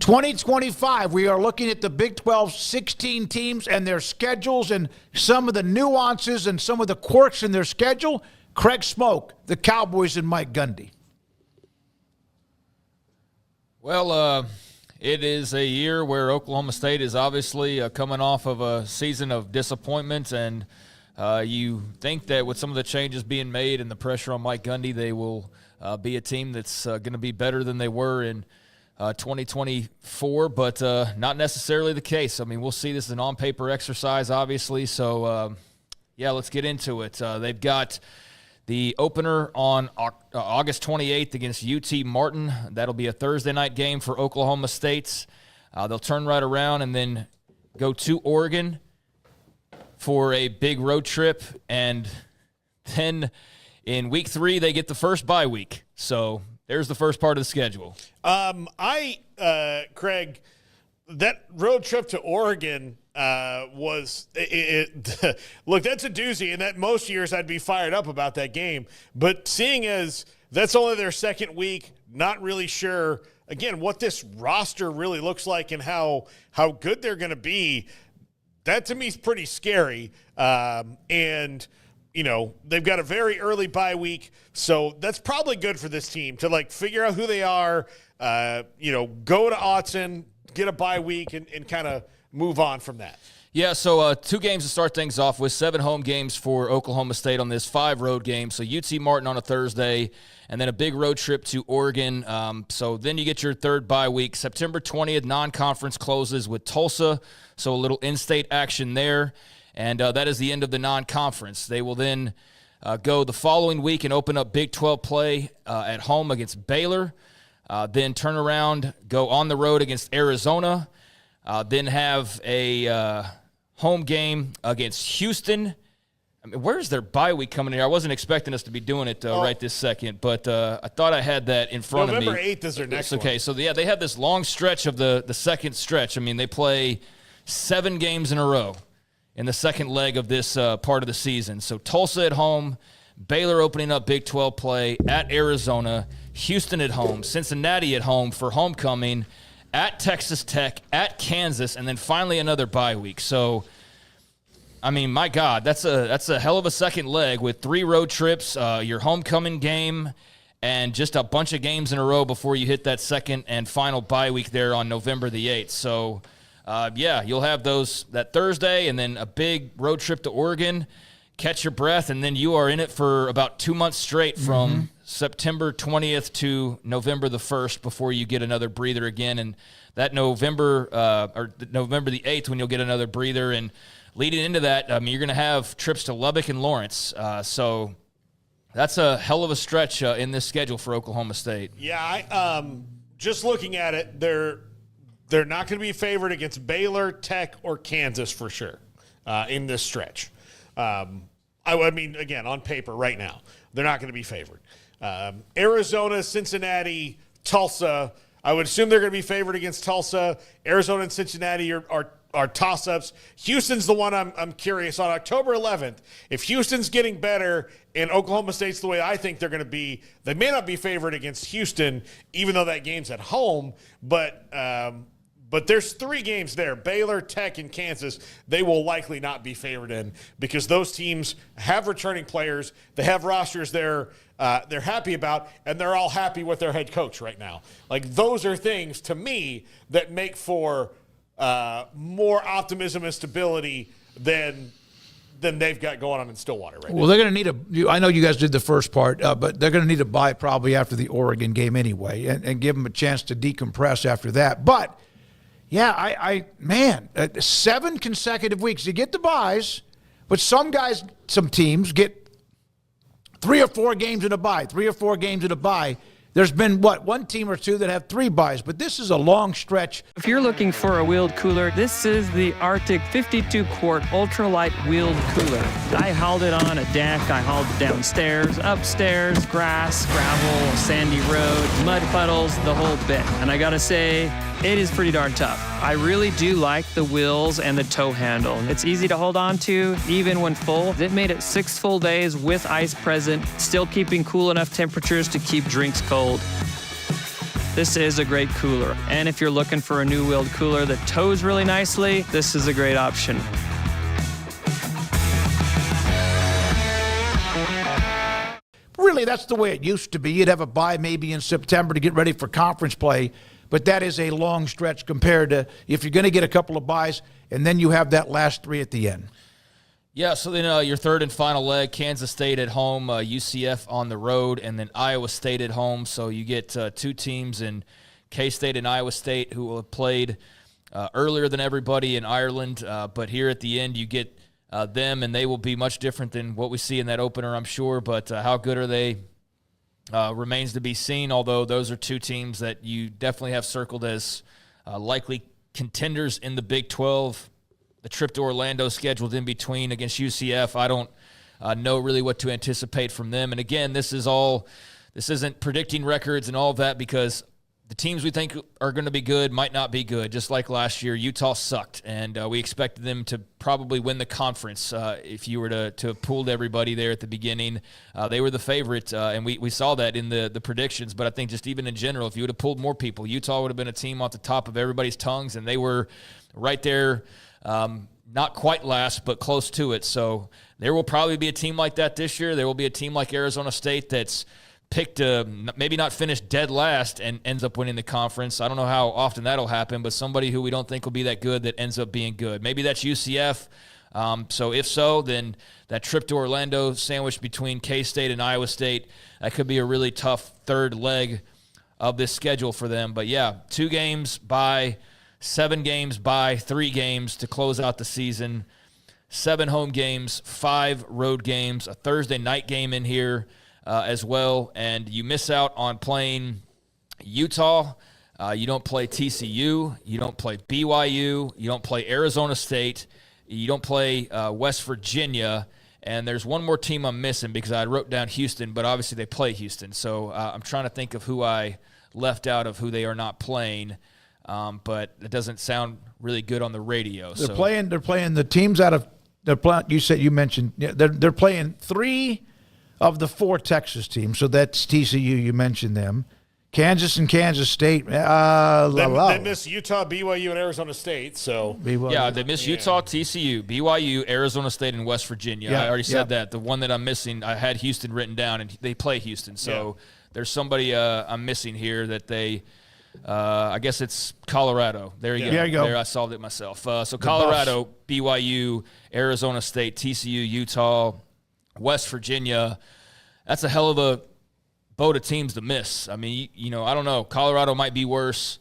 2025, we are looking at the Big 12 16 teams and their schedules and some of the nuances and some of the quirks in their schedule. Craig Smoak, the Cowboys, and Mike Gundy. Well, it is a year where Oklahoma State is obviously coming off of a season of disappointment, and you think that with some of the changes being made and the pressure on Mike Gundy, they will be a team that's going to be better than they were in 2024, but not necessarily the case. I mean, we'll see. This is an on-paper exercise, obviously, so, yeah, let's get into it. They've got the opener on August 28th against UT Martin. That'll be a Thursday night game for Oklahoma State. They'll turn right around and then go to Oregon for a big road trip. And then in week 3, they get the first bye week. So there's the first part of the schedule. Craig, that road trip to Oregon was look, that's a doozy, and that most years I'd be fired up about that game. But seeing as that's only their second week, not really sure, again, what this roster really looks like and how good they're going to be, that to me is pretty scary. And, you know, they've got a very early bye week, so that's probably good for this team to, like, figure out who they are, go to Autzen, get a bye week, and kind of move on from that. Yeah, so 2 games to start things off with, 7 home games for Oklahoma State on this, 5 road games. So UT Martin on a Thursday, and then a big road trip to Oregon. So then you get your third bye week. September 20th, non-conference closes with Tulsa, so a little in-state action there. And that is the end of the non-conference. They will then go the following week and open up Big 12 play at home against Baylor. Then turn around, go on the road against Arizona. Then have a home game against Houston. I mean, where's their bye week coming here? I wasn't expecting us to be doing it right this second, but I thought I had that in front of me. November 8th is their next one. Okay, so yeah, they have this long stretch of the second stretch. I mean, they play 7 games in a row in the second leg of this part of the season. So Tulsa at home, Baylor opening up Big 12 play at Arizona, Houston at home, Cincinnati at home for homecoming, at Texas Tech, at Kansas, and then finally another bye week. So, I mean, my God, that's a hell of a second leg with 3 road trips, your homecoming game, and just a bunch of games in a row before you hit that second and final bye week there on November the 8th. So, yeah, you'll have that Thursday and then a big road trip to Oregon, catch your breath, and then you are in it for about 2 months straight from September 20th to November the 1st before you get another breather again. And that November the 8th when you'll get another breather. And leading into that, I mean, you're going to have trips to Lubbock and Lawrence. So that's a hell of a stretch in this schedule for Oklahoma State. Yeah, just looking at it, they're not going to be favored against Baylor, Tech, or Kansas for sure in this stretch. I mean, again, on paper right now, they're not going to be favored. Arizona, Cincinnati, Tulsa, I would assume they're going to be favored against Tulsa. Arizona and Cincinnati are toss-ups. Houston's the one I'm curious on. October 11th, if Houston's getting better and Oklahoma State's the way I think they're going to be, they may not be favored against Houston, even though that game's at home, but there's 3 games there, Baylor, Tech, and Kansas, they will likely not be favored in because those teams have returning players. They have rosters they're happy about, and they're all happy with their head coach right now. Like, those are things, to me, that make for more optimism and stability than they've got going on in Stillwater right now. Well, they're going to need I know you guys did the first part, but they're going to need a bye probably after the Oregon game anyway and give them a chance to decompress after that. But yeah, man, 7 consecutive weeks. You get the buys, but some teams get 3 or 4 games in a bye, 3 or 4 games in a bye. There's been, 1 team or 2 that have 3 buys, but this is a long stretch. If you're looking for a wheeled cooler, this is the Arctic 52-quart ultralight wheeled cooler. I hauled it on a deck, I hauled it downstairs, upstairs, grass, gravel, sandy road, mud puddles, the whole bit. And I gotta say, it is pretty darn tough. I really do like the wheels and the tow handle. It's easy to hold on to, even when full. It made it 6 full days with ice present, still keeping cool enough temperatures to keep drinks cold. this is a great cooler. And if you're looking for a new wheeled cooler that tows really nicely, this is a great option. Really, that's the way it used to be. You'd have a bye maybe in September to get ready for conference play, but that is a long stretch compared to if you're going to get a couple of byes, and then you have that last 3 at the end. Yeah, so then your third and final leg, Kansas State at home, UCF on the road, and then Iowa State at home. So you get 2 teams in K-State and Iowa State who will have played earlier than everybody in Ireland, but here at the end you get them, and they will be much different than what we see in that opener, I'm sure. But how good are they remains to be seen, although those are 2 teams that you definitely have circled as likely contenders in the Big 12. The trip to Orlando scheduled in between against UCF, I don't know really what to anticipate from them. And again, this isn't predicting records and all of that, because the teams we think are going to be good might not be good. Just like last year, Utah sucked, and we expected them to probably win the conference. If you were to have pooled everybody there at the beginning, they were the favorite, and we saw that in the predictions. But I think just even in general, if you would have pulled more people, Utah would have been a team off the top of everybody's tongues, and they were right there. Not quite last, but close to it. So there will probably be a team like that this year. There will be a team like Arizona State that's picked to maybe not finish dead last and ends up winning the conference. I don't know how often that'll happen, but somebody who we don't think will be that good that ends up being good. Maybe that's UCF. So if so, then that trip to Orlando sandwiched between K-State and Iowa State, that could be a really tough third leg of this schedule for them. But yeah, 2 games by 7 games by 3 games to close out the season, 7 home games, 5 road games, a Thursday night game in here as well, and you miss out on playing Utah. You don't play TCU. You don't play BYU. You don't play Arizona State. You don't play West Virginia. And there's one more team I'm missing because I wrote down Houston, but obviously they play Houston. So I'm trying to think of who I left out of who they are not playing. But it doesn't sound really good on the radio. They're playing the teams out of you mentioned they're playing 3 of the 4 Texas teams. So that's TCU. You mentioned them. Kansas and Kansas State. They miss Utah, BYU, and Arizona State. So BYU. Yeah, they miss Utah, TCU, BYU, Arizona State, and West Virginia. Yeah, I already said that. The one that I'm missing, I had Houston written down, and they play Houston. So there's somebody I'm missing here that they. I guess it's Colorado. There you go. There you go. There, I solved it myself. So Colorado, BYU, Arizona State, TCU, Utah, West Virginia. That's a hell of a boat of teams to miss. I mean, I don't know. Colorado might be worse,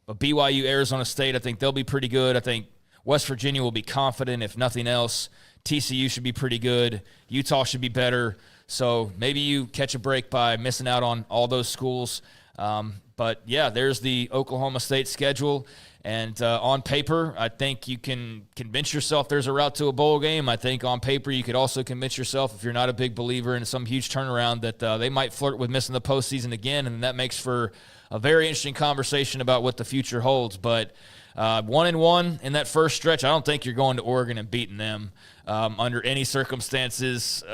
but BYU, Arizona State, I think they'll be pretty good. I think West Virginia will be confident, if nothing else. TCU should be pretty good. Utah should be better. So maybe you catch a break by missing out on all those schools. But, yeah, there's the Oklahoma State schedule. And on paper, I think you can convince yourself there's a route to a bowl game. I think on paper you could also convince yourself, if you're not a big believer in some huge turnaround, that they might flirt with missing the postseason again, and that makes for a very interesting conversation about what the future holds. But 1-1 in that first stretch, I don't think you're going to Oregon and beating them under any circumstances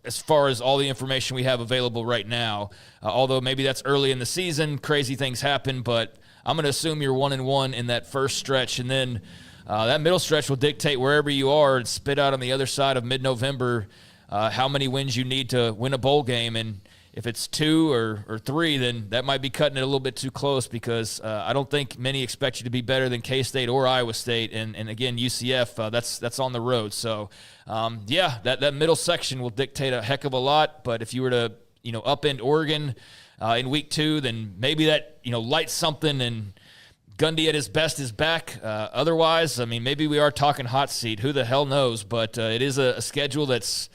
as far as all the information we have available right now. Although maybe that's early in the season, crazy things happen, but I'm going to assume you're 1-1 in that first stretch, and then that middle stretch will dictate wherever you are and spit out on the other side of mid-November how many wins you need to win a bowl game. And if it's 2 or 3, then that might be cutting it a little bit too close, because I don't think many expect you to be better than K-State or Iowa State. And again, UCF, that's on the road. So, that middle section will dictate a heck of a lot. But if you were to, upend Oregon in week 2, then maybe that, lights something, and Gundy at his best is back. Otherwise, I mean, maybe we are talking hot seat. Who the hell knows? But it is a schedule that's,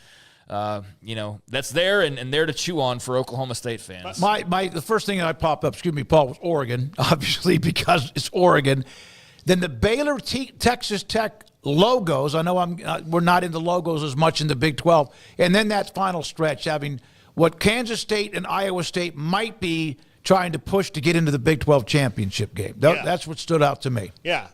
that's there and there to chew on for Oklahoma State fans. The first thing that popped up, Paul, was Oregon, obviously, because it's Oregon. Then the Baylor Texas Tech logos. I know we're not into logos as much in the Big 12. And then that final stretch, having what Kansas State and Iowa State might be trying to push to get into the Big 12 championship game. That's what stood out to me. Yeah.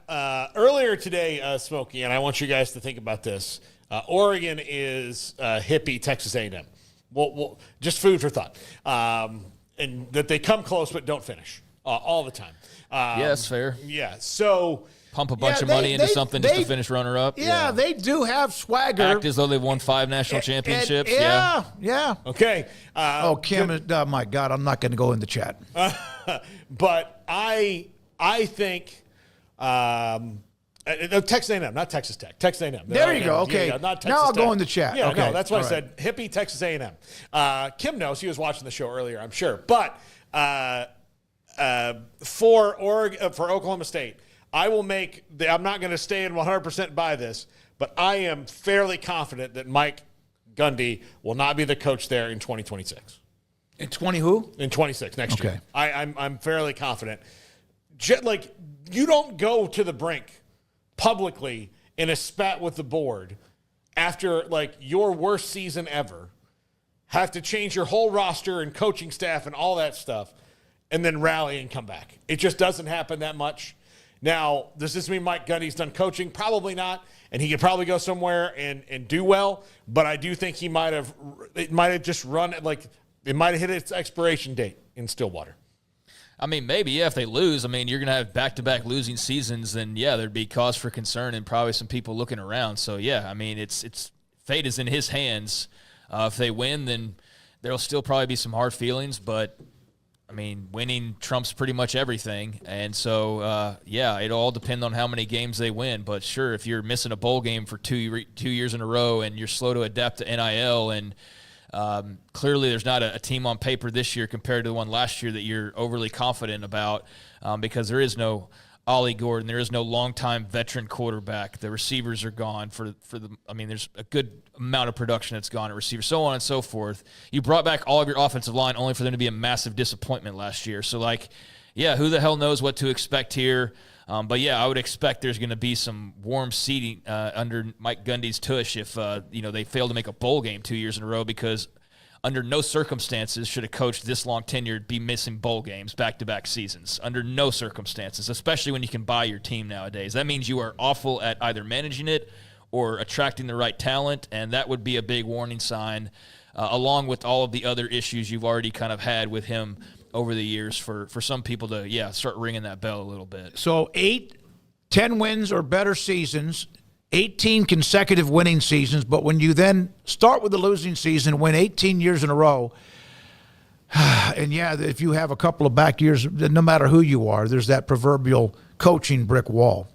Earlier today, Smokey, and I want you guys to think about this. Oregon is hippie Texas A&M. Well, just food for thought. And that they come close but don't finish. all the time. Yeah, that's fair. Yeah, so Pump a bunch of money into something just to finish runner-up. Yeah, they do have swagger. Act as though they've won 5 national championships. Yeah. Okay. Kim, oh my God, I'm not going to go in the chat. But I think Texas A&M, not Texas Tech. Texas A&M. There you go. Okay. Yeah, not Texas now I'll Tech. go in the chat. Yeah, okay. no, that's why All I said hippie Texas A&M. Kim knows. He was watching the show earlier, I'm sure. But for Oklahoma State, I will make I'm not going to stay in 100% by this, but I am fairly confident that Mike Gundy will not be the coach there in 2026. In 20 who? In 26 next year. Okay. I'm fairly confident. Like, you don't go to the brink publicly in a spat with the board after, like, your worst season ever, have to change your whole roster and coaching staff and all that stuff, and then rally and come back. It just doesn't happen that much. Now, does this mean Mike Gundy's done coaching? Probably not, and he could probably go somewhere and do well, but I do think it might have just run, like, it might have hit its expiration date in Stillwater. I mean, maybe, yeah, if they lose, I mean, you're going to have back-to-back losing seasons, then, yeah, there'd be cause for concern and probably some people looking around. So, yeah, I mean, it's fate is in his hands. If they win, then there'll still probably be some hard feelings, but – I mean, winning trumps pretty much everything. And so, yeah, it'll all depend on how many games they win. But sure, if you're missing a bowl game for two years in a row and you're slow to adapt to NIL, and clearly there's not a team on paper this year compared to the one last year that you're overly confident about, because there is no Ollie Gordon, there is no longtime veteran quarterback. The receivers are gone I mean, there's a good amount of production that's gone at receiver, so on and so forth. You brought back all of your offensive line only for them to be a massive disappointment last year. So, like, yeah, who the hell knows what to expect here? But, yeah, I would expect there's going to be some warm seating under Mike Gundy's tush if, they fail to make a bowl game 2 years in a row, because under no circumstances should a coach this long tenured be missing bowl games back-to-back seasons. Under no circumstances, especially when you can buy your team nowadays. That means you are awful at either managing it or attracting the right talent, and that would be a big warning sign, along with all of the other issues you've already kind of had with him over the years for some people to, start ringing that bell a little bit. So 10 wins or better seasons, 18 consecutive winning seasons, but when you then start with the losing season, win 18 years in a row, and if you have a couple of back years, no matter who you are, there's that proverbial coaching brick wall.